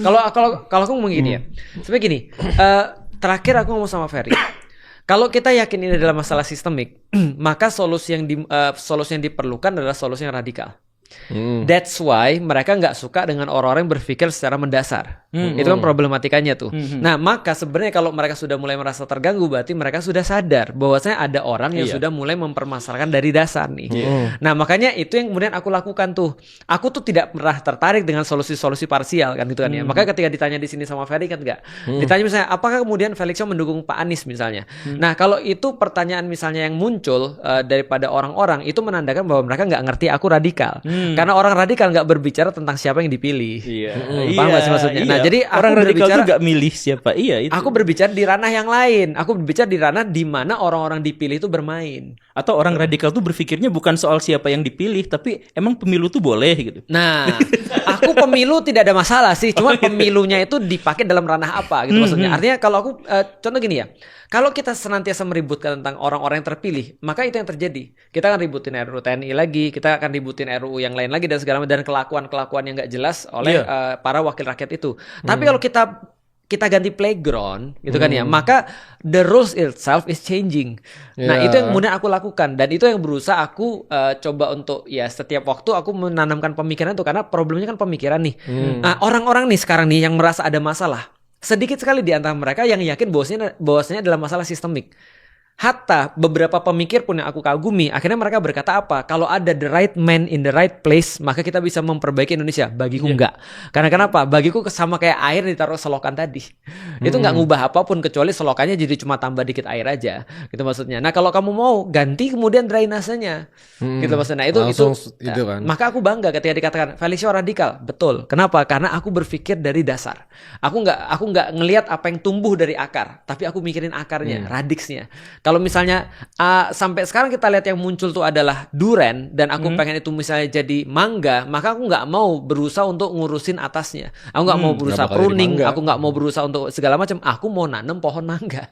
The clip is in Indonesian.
Kalau aku ngomong gini ya. Sebenarnya gini, terakhir aku ngomong sama Ferry. Kalau kita yakin ini adalah masalah sistemik, maka solusi yang diperlukan adalah solusi yang radikal. That's why mereka nggak suka dengan orang-orang yang berpikir secara mendasar. Itu kan problematikanya tuh. Nah, maka sebenarnya kalau mereka sudah mulai merasa terganggu, berarti mereka sudah sadar bahwasanya ada orang yang sudah mulai mempermasalahkan dari dasar nih. Nah, makanya itu yang kemudian aku lakukan tuh. Aku tuh tidak pernah tertarik dengan solusi-solusi parsial kan gitu kan ya. Makanya ketika ditanya di sini sama Ferry kan nggak. Ditanya misalnya, apakah kemudian Felixio mendukung Pak Anies misalnya. Nah, kalau itu pertanyaan misalnya yang muncul daripada orang-orang, itu menandakan bahwa mereka nggak ngerti aku radikal. Karena orang radikal nggak berbicara tentang siapa yang dipilih. Paham nggak sih maksudnya? Nah, jadi orang radikal tuh nggak milih siapa. Iya, itu. Aku berbicara di ranah yang lain. Aku berbicara di ranah di mana orang-orang dipilih itu bermain. Atau orang radikal tuh berpikirnya bukan soal siapa yang dipilih, tapi emang pemilu tuh boleh gitu. Nah, aku pemilu tidak ada masalah sih. Cuma pemilunya itu dipakai dalam ranah apa gitu maksudnya. Artinya kalau aku contoh gini ya. Kalau kita senantiasa meributkan tentang orang-orang yang terpilih, maka itu yang terjadi. Kita akan ributin RUU TNI lagi, kita akan ributin RUU yang lain lagi dan segala macam, dan kelakuan-kelakuan yang nggak jelas oleh para wakil rakyat itu. Tapi kalau kita ganti playground gitu kan ya, maka the rules itself is changing. Nah, itu yang kemudian aku lakukan, dan itu yang berusaha aku coba untuk ya setiap waktu aku menanamkan pemikiran itu, karena problemnya kan pemikiran nih. Nah, orang-orang nih sekarang nih yang merasa ada masalah, sedikit sekali di antara mereka yang yakin bahwasanya adalah masalah sistemik. Hatta beberapa pemikir pun yang aku kagumi, akhirnya mereka berkata apa? Kalau ada the right man in the right place, maka kita bisa memperbaiki Indonesia. Bagiku enggak. Karena kenapa? Bagiku sama kayak air ditaruh selokan tadi. Itu enggak ngubah apapun kecuali selokannya jadi cuma tambah dikit air aja. Gitu maksudnya. Nah, kalau kamu mau ganti kemudian drainasenya. Gitu maksudnya. Nah, itu kan. Maka aku bangga ketika dikatakan Felixio radikal. Betul. Kenapa? Karena aku berpikir dari dasar. Aku enggak ngelihat apa yang tumbuh dari akar, tapi aku mikirin akarnya, radiksnya. Kalau misalnya sampai sekarang kita lihat yang muncul tuh adalah duren, dan aku pengen itu misalnya jadi mangga, maka aku nggak mau berusaha untuk ngurusin atasnya. Aku nggak mau berusaha pruning, aku nggak mau berusaha untuk segala macam. Aku mau nanam pohon mangga.